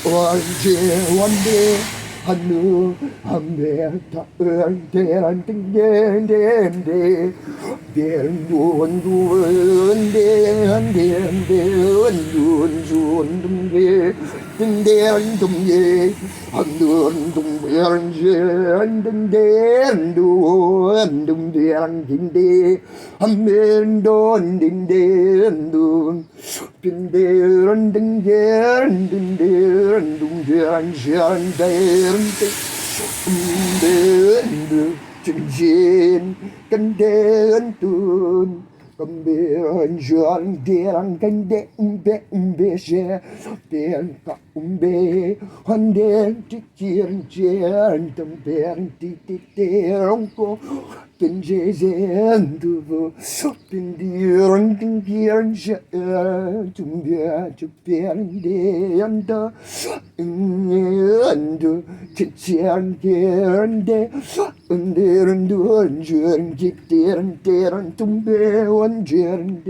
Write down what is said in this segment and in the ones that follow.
one day Hanu Hamber Deran Den Den De Den Duan Duan Den Den Den Duan Duan Dum De Den Den Dum Ye Handun Dum Beran Jen Den Den Duan Dum Deran Din De Hamben Don Din Den Dun Din Deran Din Deran Din Deran Dum Deran Jen Den Den Chân Jen Kan Den Tun Cầm biển dọn điện canh đệm bê xe tiền cọc bê hoàn đen trích chiến chiến tầm biển tì tì tì rong cô tình dễ dễ từ vô tình điện tình điện sẽ chung bia chụp biển để ăn đó ăn đó chiến chiến chiến để ăn đuôn chuyện chích tiền tiền chung bia one Jen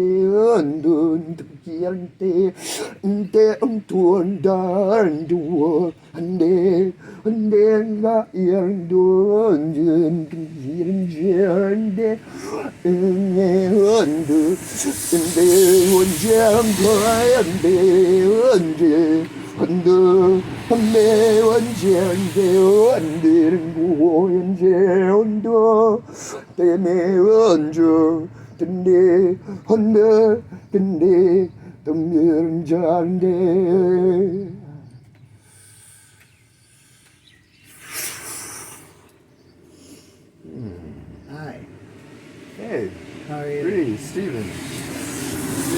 dun te tuan dan dua ande ga yang dun jen de ande one jam boy ande one jen de ande one jen do te me one Tende, honde, tende, tamir jande. Hi. Hey. How are you? Greetings, Stephen.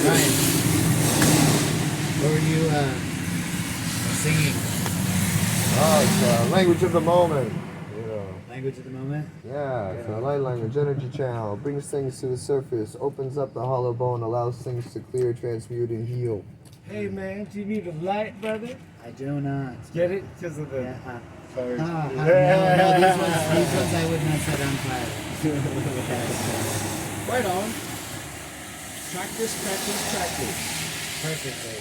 Ryan. What were you singing? Oh, it's language of the moment. Language of the moment? Yeah, it's a light language, energy channel, brings things to the surface, opens up the hollow bone, allows things to clear, transmute, and heal. Hey man, do you need a light, brother? I do not. Get it? Because of the... Yeah. Sorry. No, these ones I would not set on fire. Right on. Practice. Perfectly.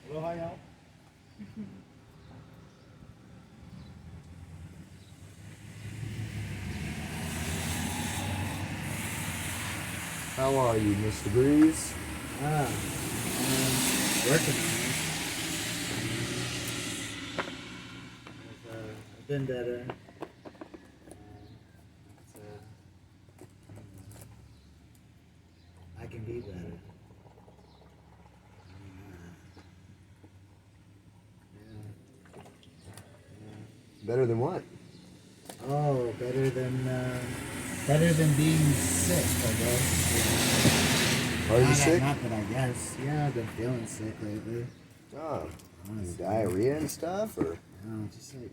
Aloha, y'all. How are you, Mr. Breeze? Working on it. I've been better. I can be better. Better than what? Oh, better than being sick, I guess. Are you sick? Not that I guess. Yeah, I've been feeling sick lately. Oh, Honestly. diarrhea and stuff, or? No, just like...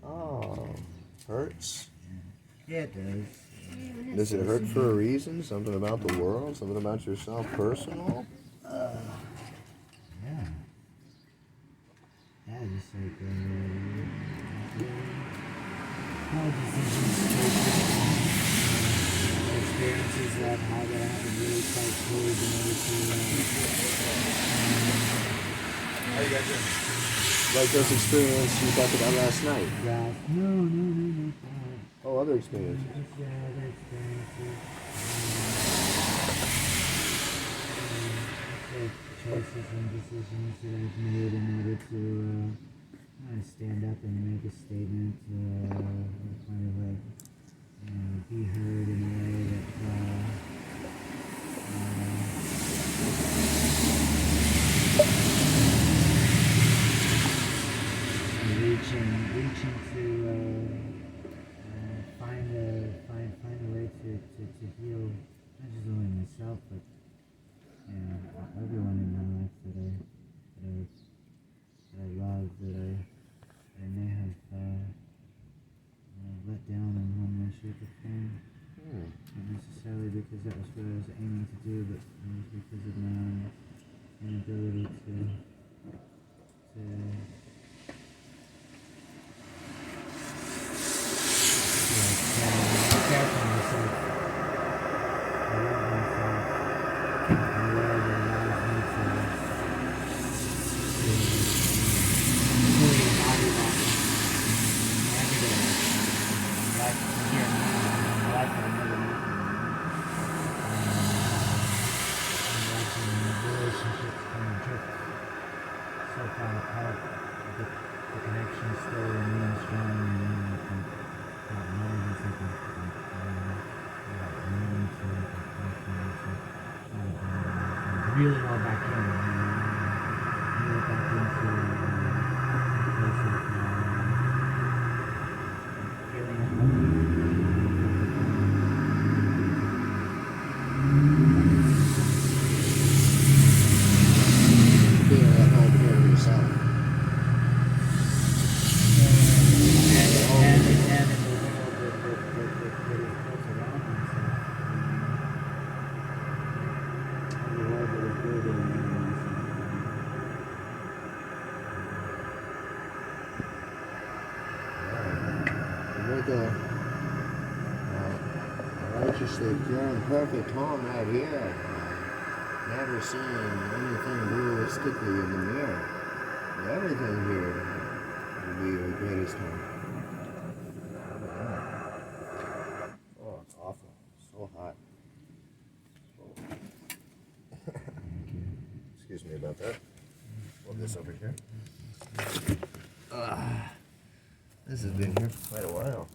Oh, hurts? Yeah, it does. Does it hurt for a reason? Something about the world? Something about yourself personal? Yeah. Yeah, just like... experiences that how that I haven't really quite fully been able How you guys doing? Like those experiences you talked about last night? to No. Oh, other experiences. Yeah, other experiences. Like choices and decisions that I've made in order to stand up and make a statement, kind of like be heard in a way that reaching to find a way to heal not just only myself but everyone in my life that I love, that I may have let down in one way, shape, or form. Not necessarily because that was what I was aiming to do, but it was because of my own inability to care for myself. I love myself in a way that allows me to so far apart, the connection still remains strong, and then I think that love is like needing to connection, trying to reel it all back in, reel it back into a place of feeling at home. Being at home here yourself. And in the world that is built around myself, the world that is building around myself. With a righteously pure and perfect home right here. Never seen anything realistically in the mirror. Everything here will be your greatest home. Oh, it's awful. So hot. Excuse me about that. Hold this over here. This has been here for quite a while.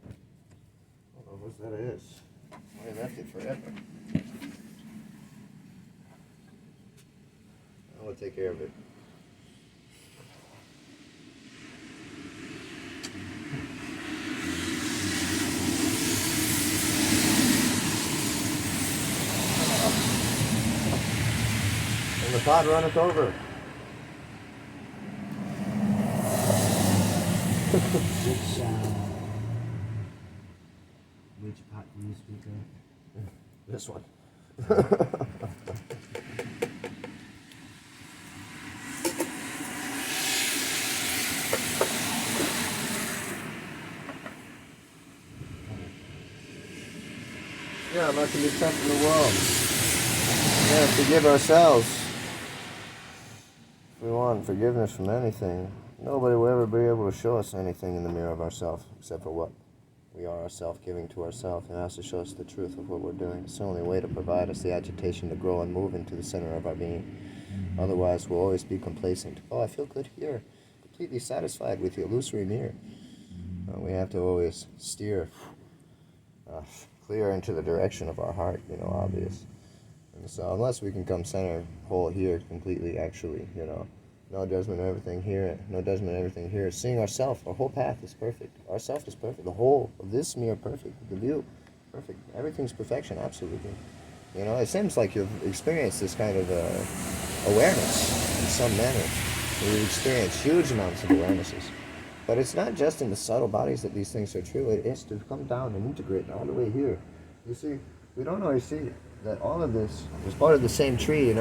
I don't know what that is. I left it forever. I will take care of it. And the pot runneth over. Which pot do you speak of? This one. Yeah, not to be sent in the world. Yeah, forgive ourselves. If we want forgiveness from anything, nobody will ever be able to show us anything in the mirror of ourselves except for what we are ourselves giving to ourselves, and has to show us the truth of what we're doing. It's the only way to provide us the agitation to grow and move into the center of our being. Otherwise, we'll always be complacent. Oh, I feel good here. Completely satisfied with the illusory mirror. We have to always steer clear into the direction of our heart, obvious. And so unless we can come center whole here completely, actually, no judgment of everything here, no judgment of everything here. Seeing ourself, our whole path is perfect. Our self is perfect. The whole of this mirror perfect. The view, perfect. Everything's perfection, absolutely. It seems like you've experienced this kind of awareness in some manner. You've experienced huge amounts of awarenesses. But it's not just in the subtle bodies that these things are true. It is to come down and integrate all the way here. You see, we don't always see that all of this is part of the same tree,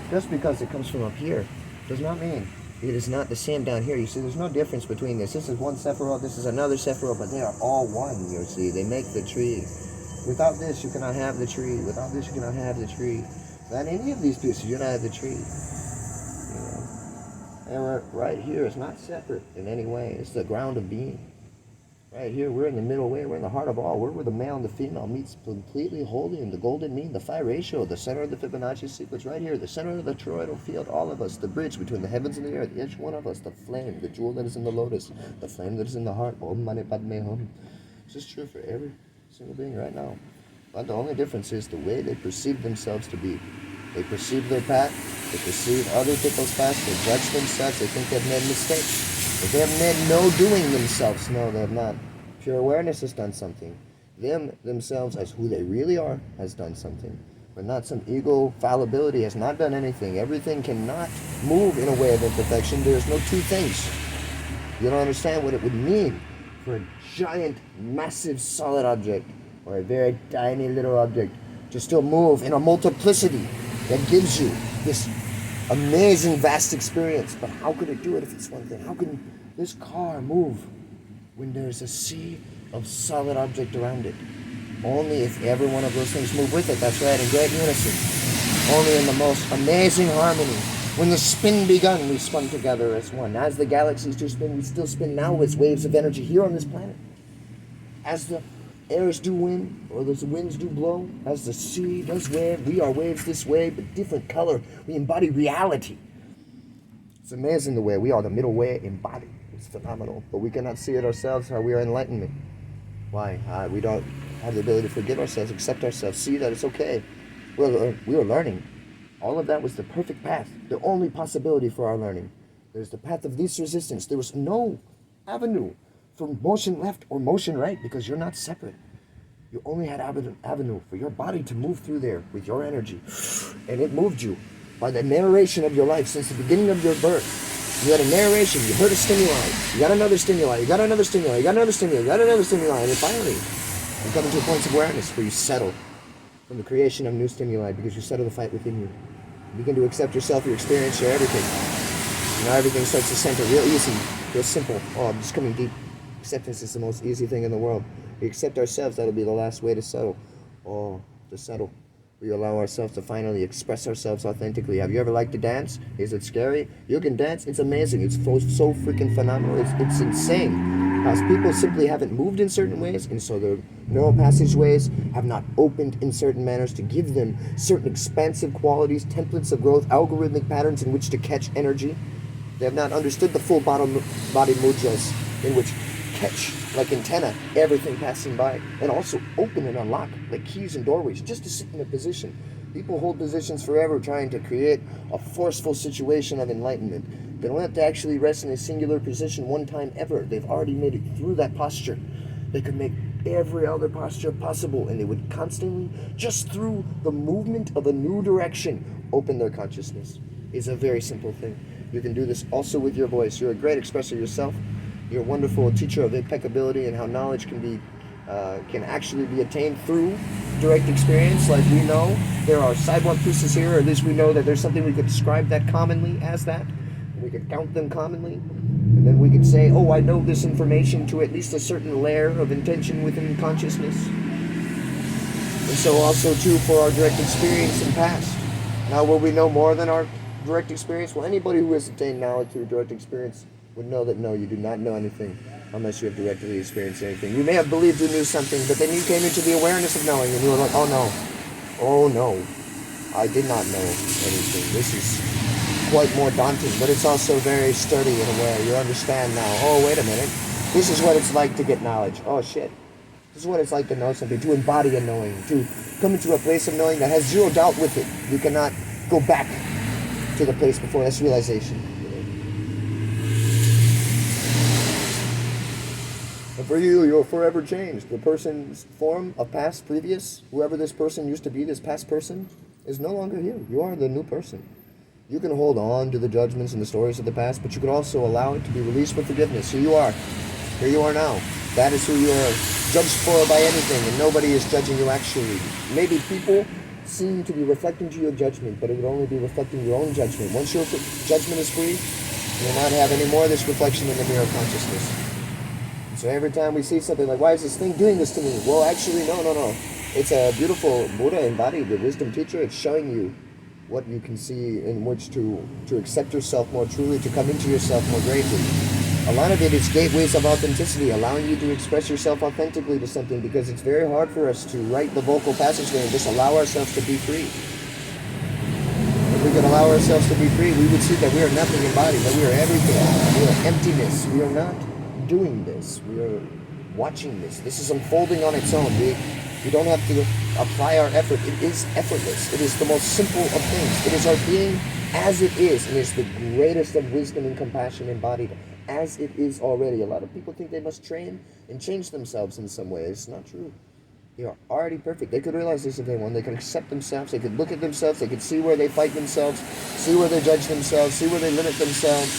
Just because it comes from up here does not mean it is not the same down here. You see, there's no difference between this. This is one Sephiroth, this is another Sephiroth, but they are all one, you see. They make the tree. Without this, you cannot have the tree. Without this, you cannot have the tree. Without any of these pieces, you cannot have the tree. And we're right here. It's not separate in any way. It's the ground of being. Right here, we're in the middle way. We're in the heart of all. We're where the male and the female meets completely wholly in the golden mean, the phi ratio, the center of the Fibonacci sequence. Right here, the center of the toroidal field. All of us, the bridge between the heavens and the earth. Each one of us, the flame, the jewel that is in the lotus, the flame that is in the heart. Om Mani Padme Hum. This is true for every single being right now. But the only difference is the way they perceive themselves to be. They perceive their path. They perceive other people's paths. They judge themselves. They think they've made mistakes. But they have made no doing themselves. No, they have not. Pure awareness has done something. Themselves, as who they really are, has done something. But not some ego fallibility has not done anything. Everything cannot move in a way of imperfection. There's no two things. You don't understand what it would mean for a giant, massive, solid object or a very tiny little object to still move in a multiplicity that gives you this amazing, vast experience. But how could it do it if it's one thing? How can this car move when there's a sea of solid object around it? Only if every one of those things move with it. That's right, in great unison. Only in the most amazing harmony. When the spin begun, we spun together as one. As the galaxies do spin, we still spin now as waves of energy here on this planet. As the airs do wind, or the winds do blow, as the sea does wave, we are waves this way, but different color. We embody reality. It's amazing the way we are the middle way embodied. It's phenomenal. But we cannot see it ourselves how we are enlightenment. Why? We don't have the ability to forgive ourselves, accept ourselves, see that it's okay. We were learning. All of that was the perfect path, the only possibility for our learning. There's the path of least resistance. There was no avenue for motion left or motion right because you're not separate. You only had avenue for your body to move through there with your energy. And it moved you by the narration of your life since the beginning of your birth. You had a narration, you heard a stimuli, you got another stimuli, you got another stimuli, you got another stimuli, you got another stimuli, and then finally you come into points of awareness where you settle from the creation of new stimuli because you settle the fight within you. You begin to accept yourself, your experience, your everything. Now everything starts to center real easy, real simple. Oh, I'm just coming deep. Acceptance is the most easy thing in the world. We accept ourselves, that'll be the last way to settle. Oh, to settle. We allow ourselves to finally express ourselves authentically. Have you ever liked to dance? Is it scary? You can dance. It's amazing. It's so freaking phenomenal. It's insane. Because people simply haven't moved in certain ways, and so their neural passageways have not opened in certain manners to give them certain expansive qualities, templates of growth, algorithmic patterns in which to catch energy. They have not understood the full body mudras in which catch, like antenna, everything passing by, and also open and unlock, like keys and doorways, just to sit in a position. People hold positions forever trying to create a forceful situation of enlightenment. They don't have to actually rest in a singular position one time ever. They've already made it through that posture. They could make every other posture possible, and they would constantly, just through the movement of a new direction, open their consciousness. It's a very simple thing. You can do this also with your voice. You're a great expresser yourself. You're a wonderful teacher of impeccability and how knowledge can actually be attained through direct experience. Like we know there are sidewalk pieces here, or at least we know that there's something we could describe that commonly as that. We could count them commonly, and then we could say, oh, I know this information to at least a certain layer of intention within consciousness. And so also too for our direct experience in past. Now will we know more than our direct experience? Well, anybody who has attained knowledge through direct experience would know that no, you do not know anything unless you have directly experienced anything. You may have believed you knew something, but then you came into the awareness of knowing, and you were like, oh no, I did not know anything. This is quite more daunting, but it's also very sturdy in a way. You understand now, oh, wait a minute, this is what it's like to get knowledge. Oh, shit. This is what it's like to know something, to embody a knowing, to come into a place of knowing that has zero doubt with it. You cannot go back to the place before. That's realization. And for you, you're forever changed. The person's form of past, previous, whoever this person used to be, this past person, is no longer you. You are the new person. You can hold on to the judgments and the stories of the past, but you can also allow it to be released with forgiveness. Here you are. Here you are now. That is who you are. Judged for by anything, and nobody is judging you actually. Maybe people seem to be reflecting to your judgment, but it would only be reflecting your own judgment. Once your judgment is free, you will not have any more of this reflection in the mirror of consciousness. So every time we see something like, why is this thing doing this to me? Well, actually, no. It's a beautiful Buddha embodied, the wisdom teacher. It's showing you what you can see in which to accept yourself more truly, to come into yourself more greatly. A lot of it is gateways of authenticity, allowing you to express yourself authentically to something, because it's very hard for us to write the vocal passageway and just allow ourselves to be free. If we could allow ourselves to be free, we would see that we are nothing embodied, that we are everything. We are emptiness. We are not doing this. We are watching this. This is unfolding on its own. We don't have to apply our effort. It is effortless. It is the most simple of things. It is our being as it is, and it's the greatest of wisdom and compassion embodied as it is already. A lot of people think they must train and change themselves in some way. It's not true. They are already perfect. They could realize this if they want. They can accept themselves. They could look at themselves. They could see where they fight themselves, see where they judge themselves, see where they limit themselves,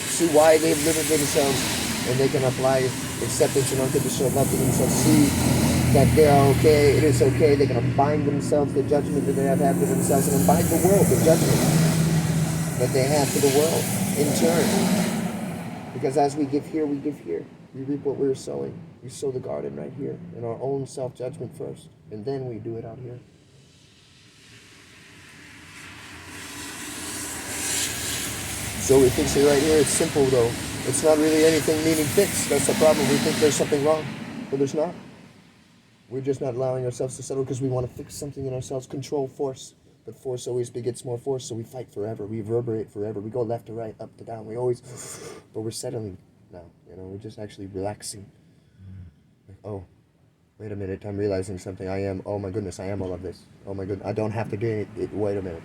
see why they've limited themselves, and they can apply acceptance and unconditional love to themselves. See that they are okay. It is okay. They can bind themselves, the judgment that they have had for themselves, and bind the world, the judgment that they have for the world in turn. Because as we give here, we give here. We reap what we're sowing. We sow the garden right here in our own self-judgment first, and then we do it out here. So we fix it right here. It's simple though. It's not really anything needing fixed. That's the problem. We think there's something wrong, but there's not. We're just not allowing ourselves to settle because we want to fix something in ourselves. Control, force. But force always begets more force, so we fight forever. We reverberate forever. We go left to right, up to down. We always, but we're settling now. You know, we're just actually relaxing. Like, oh, wait a minute, I'm realizing something. I am, oh my goodness, I am all of this. Oh my goodness, I don't have to gain it. Wait a minute.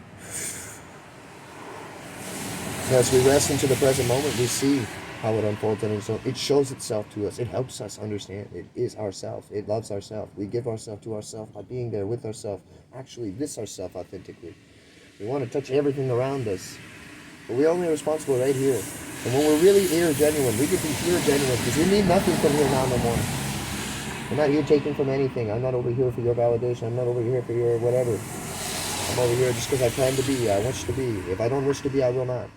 As we rest into the present moment, we see how it unfolds and it shows itself to us. It helps us understand. It is ourself. It loves ourself. We give ourself to ourself by being there with ourself. Actually, this ourself authentically. We want to touch everything around us, but we're only responsible right here. And when we're really here genuine, we can be here genuine because we need nothing from here now no more. I'm not here taking from anything. I'm not over here for your validation. I'm not over here for your whatever. I'm over here just because I plan to be. I wish to be. If I don't wish to be, I will not.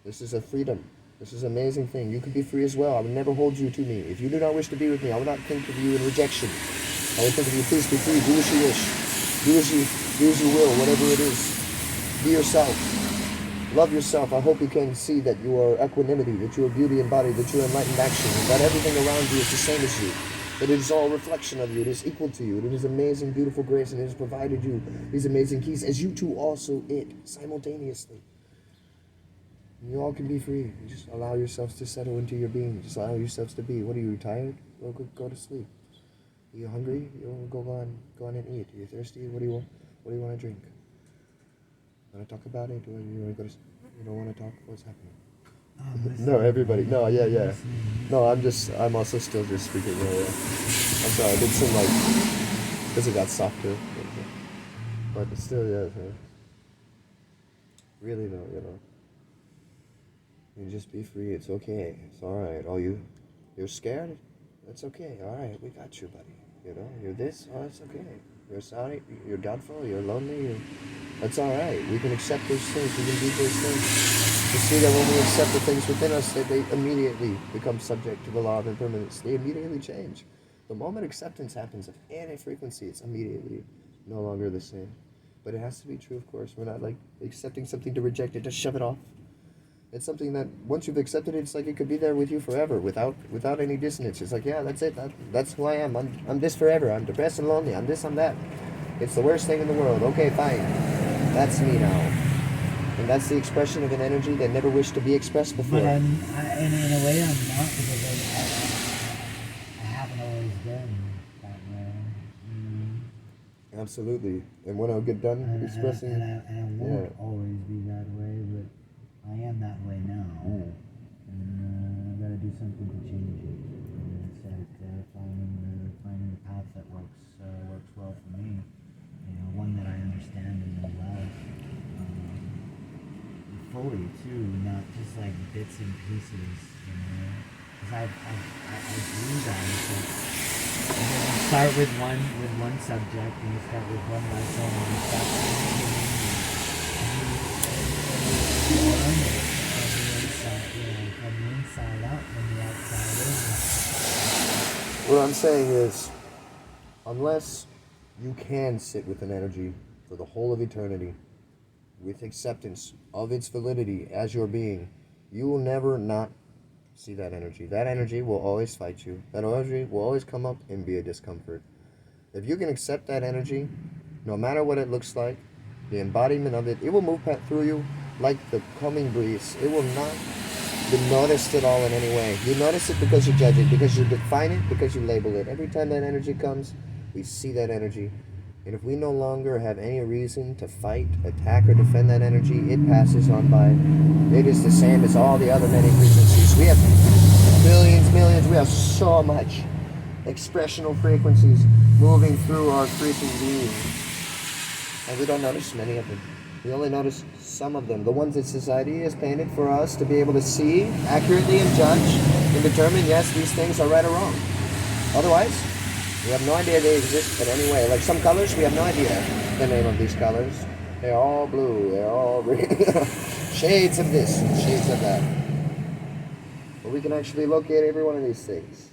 This is a freedom. This is an amazing thing. You can be free as well. I will never hold you to me. If you do not wish to be with me, I will not think of you in rejection. I will think of you, please be free. Do as you wish. Do as you will, whatever it is. Be yourself. Love yourself. I hope you can see that you are equanimity, that you are beauty embodied, that you are enlightened action, that everything around you is the same as you. That it is all a reflection of you. It is equal to you. It is amazing, beautiful grace, and it has provided you these amazing keys, as you too also it, simultaneously. You all can be free. You just allow yourselves to settle into your being. Just allow yourselves to be. What are you, tired? Go to sleep. Are you hungry? You go on and eat. Are you thirsty? What do you want to drink? Want to talk about it? Or you want to go to? You don't want to talk? What's happening? No, everybody. No, yeah. No, I'm also still just speaking. Yeah. I'm sorry. It did seem like because it got softer, but still, yeah. Really though, you know. You just be free. It's okay. It's all right. Oh, you're scared? That's okay. All right, we got you, buddy. You know, you're this. Oh, it's okay. You're sorry. You're doubtful. You're lonely. That's all right. We can accept those things. We can do those things. You see that when we accept the things within us, that they immediately become subject to the law of impermanence. They immediately change. The moment acceptance happens of any frequency, it's immediately no longer the same. But it has to be true, of course. We're not like accepting something to reject it, to shove it off. It's something that once you've accepted it, it's like it could be there with you forever, without any dissonance. It's like, yeah, that's it. That's who I am. I'm this forever. I'm depressed and lonely. I'm this. I'm that. It's the worst thing in the world. Okay, fine. That's me now. And that's the expression of an energy that never wished to be expressed before. But in a way, I'm not, because I haven't always been that way. Absolutely. And when I get done expressing, and I won't always be that way, but I am that way now, and I've got to do something to change it. And it's like finding the path that works well for me. You know, one that I understand and love fully too, not just like bits and pieces. You know, because I do that. It's like, you start with one subject, and you start with one lesson, and you start from the inside out, from the outside in. What I'm saying is, unless you can sit with an energy for the whole of eternity, with acceptance of its validity as your being, you will never not see that energy. That energy will always fight you. That energy will always come up and be a discomfort. If you can accept that energy, no matter what it looks like, the embodiment of it, it will move through you like the coming breeze. It will not be noticed at all in any way. You notice it because you judge it, because you define it, because you label it. Every time that energy comes, we see that energy. And if we no longer have any reason to fight, attack, or defend that energy, it passes on by. It is the same as all the other many frequencies. We have millions, we have so much expressional frequencies moving through our freaking being. And we don't notice many of them. We only notice some of them. The ones that society has painted for us to be able to see accurately and judge and determine, yes, these things are right or wrong. Otherwise, we have no idea they exist, but anyway, like some colors, we have no idea the name of these colors. They're all blue, they're all green. Shades of this, shades of that. But we can actually locate every one of these things.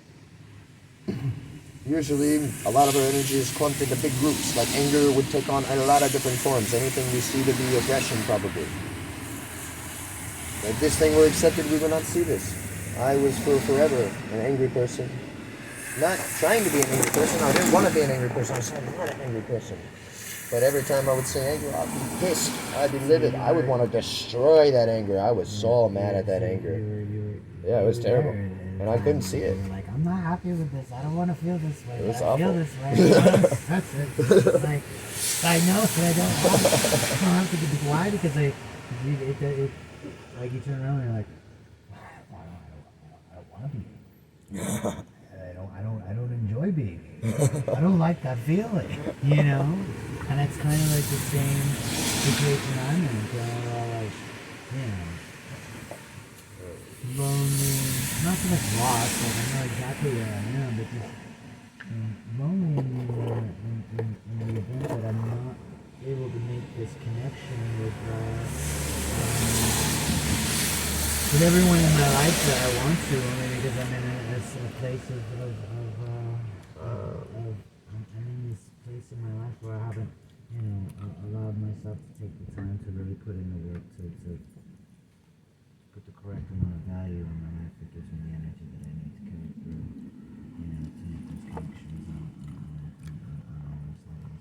Usually, a lot of our energy is clumped into big groups, like anger would take on a lot of different forms. Anything we see to be aggression, probably. If this thing were accepted, we would not see this. I was for forever an angry person. Not trying to be an angry person. I didn't want to be an angry person. I said, I'm not an angry person. But every time I would see anger, I'd be pissed. I'd be livid. I would want to destroy that anger. I was so mad at that anger. Yeah, it was terrible. And I couldn't see it. You were like, I'm not happy with this. I don't want to feel this way. It was but I feel awful. this way. That's it. It's like, I know that I don't have to be. Why? Because like you turn around and you're like, I don't want to be. I don't enjoy being. I don't like that feeling. You know. And it's kind of like the same situation I'm in. We're all like, you know, lonely, not so much lost, like I know exactly where I am, but just lonely in the event that I'm not able to make this connection with everyone in my life that I want to, only because I'm in a place I'm in this place in my life where I haven't, you know, allowed myself to take the time to really put in the work to put the correct amount of value in my life that gives me the energy that I need to carry through, you know, to make those connections on all those levels.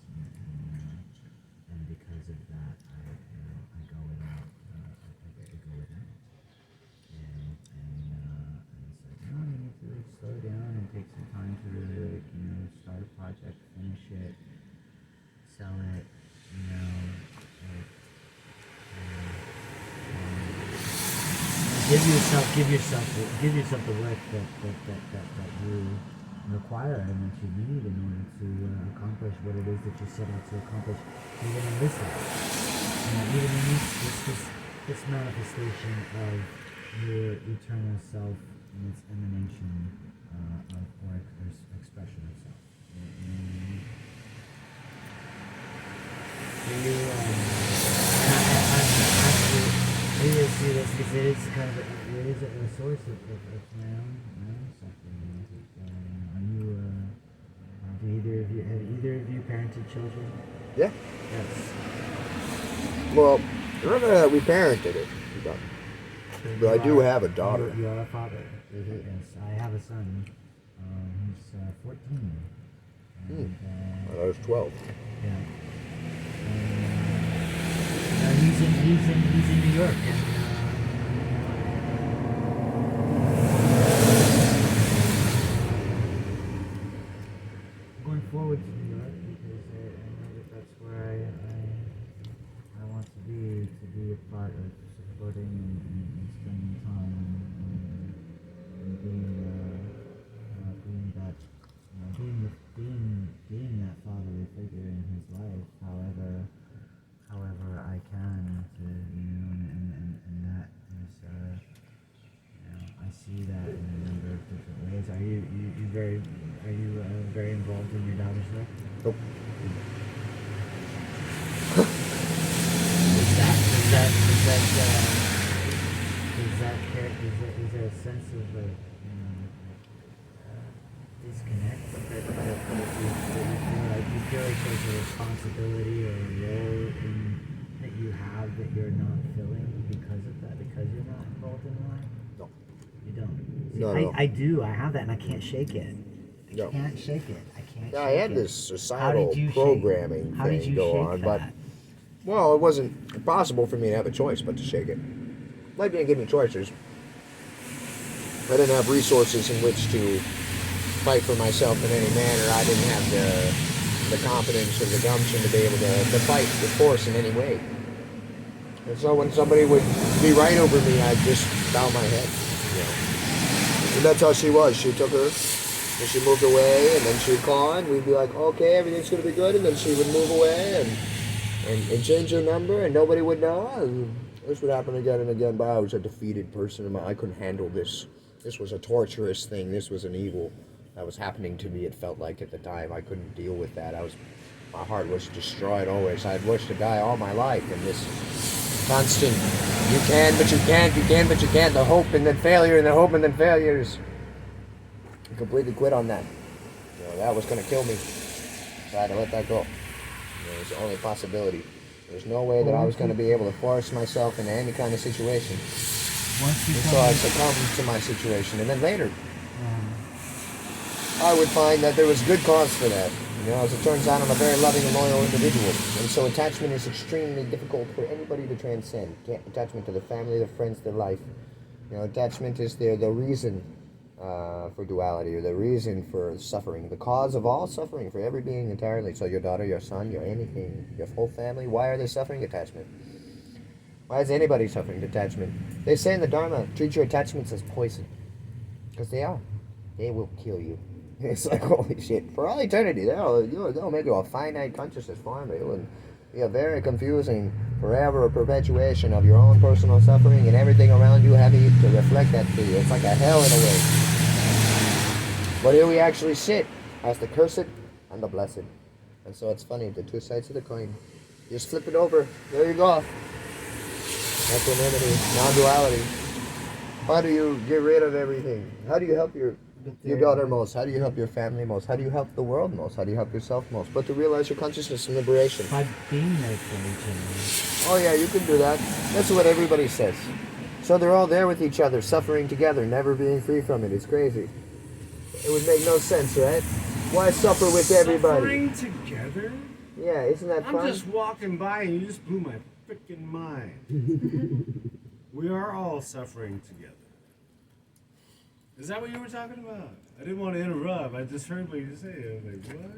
And because of that, I go without, I go without. And it's like, no, you need to slow down and take some time to really, you know, start a project, finish it, sell it, you know, like, give yourself the work that you require and that you need in order to accomplish what it is that you set out to accomplish even in this life. Even in this manifestation of your eternal self and its emanation or expression of self. Maybe I see this because it is kind of it is a source of my own suffering. Are you? Have either of you parented children? Yeah. Yes. Well, remember we parented it. But I do have a daughter. You are a father. Yes, I have a son. He's 14. And, I was 12. Yeah. He's in New York, and I'm going forward to New York because I know that that's where I want to be a part of supporting and spending time and being that being that fatherly figure in his life. However I can to, you know, and that is, you know, I see that in a number of different ways. Are you very involved in your daughter's life? Nope. Is there a sense of like, you know, disconnect that you feel like there's a responsibility or a role that you have that you're not filling because of that, because you're not involved in life? No. You don't? See, No. I do. I have that and I can't shake it. No. I can't shake it. Yeah, I had this societal programming thing go on, but well, it wasn't possible for me to have a choice but to shake it. Life didn't give me choices. I didn't have resources in which to fight for myself in any manner. I didn't have the confidence or the gumption to be able to fight with force in any way. And so when somebody would be right over me, I'd just bow my head. You know. And that's how she was. She took her, and she moved away, and then she'd call, and we'd be like, okay, everything's going to be good, and then she would move away and change her number, and nobody would know. And this would happen again and again, but I was a defeated person. I couldn't handle this. This was a torturous thing. This was an evil that was happening to me, it felt like at the time. I couldn't deal with that. My heart was destroyed always. I'd wished to die all my life, and this constant, you can, but you can't, you can, but you can't, the hope and then failure and the hope and then failures. I completely quit on that. You know, that was going to kill me. So I had to let that go. It was the only possibility. There's no way that I was going to be able to force myself into any kind of situation. So I succumbed to my situation. And then later, I would find that there was good cause for that. You know, as it turns out, I'm a very loving and loyal individual. And so attachment is extremely difficult for anybody to transcend. Attachment to their family, their friends, their life. You know, attachment is the reason for duality, or the reason for suffering, the cause of all suffering for every being entirely. So your daughter, your son, your anything, your whole family, why are they suffering? Attachment. Why is anybody suffering? Attachment. They say in the Dharma, treat your attachments as poison. Because they are. They will kill you. It's like, holy shit. For all eternity, they'll make you a finite consciousness form. It will be a very confusing, forever perpetuation of your own personal suffering and everything around you having to reflect that to you. It's like a hell in a way. But here we actually sit as the cursed and the blessed. And so it's funny, the two sides of the coin. You just flip it over. There you go. Equanimity, non-duality. How do you get rid of everything? How do you help your daughter most? How do you help your family most? How do you help the world most? How do you help yourself most? But to realize your consciousness and liberation. By being there for each Oh yeah, you can do that. That's what everybody says. So they're all there with each other, suffering together, never being free from it. It's crazy. It would make no sense, right? Why suffer with everybody? Suffering together? Yeah, isn't that I'm fun? just walking by and you just blew my freaking mind. We are all suffering together. Is that what you were talking about? I didn't want to interrupt. I just heard what you said. I was like, what?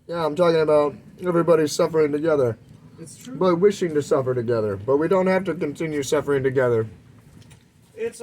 Yeah, I'm talking about everybody suffering together, It's true. but wishing to suffer together. But we don't have to continue suffering together.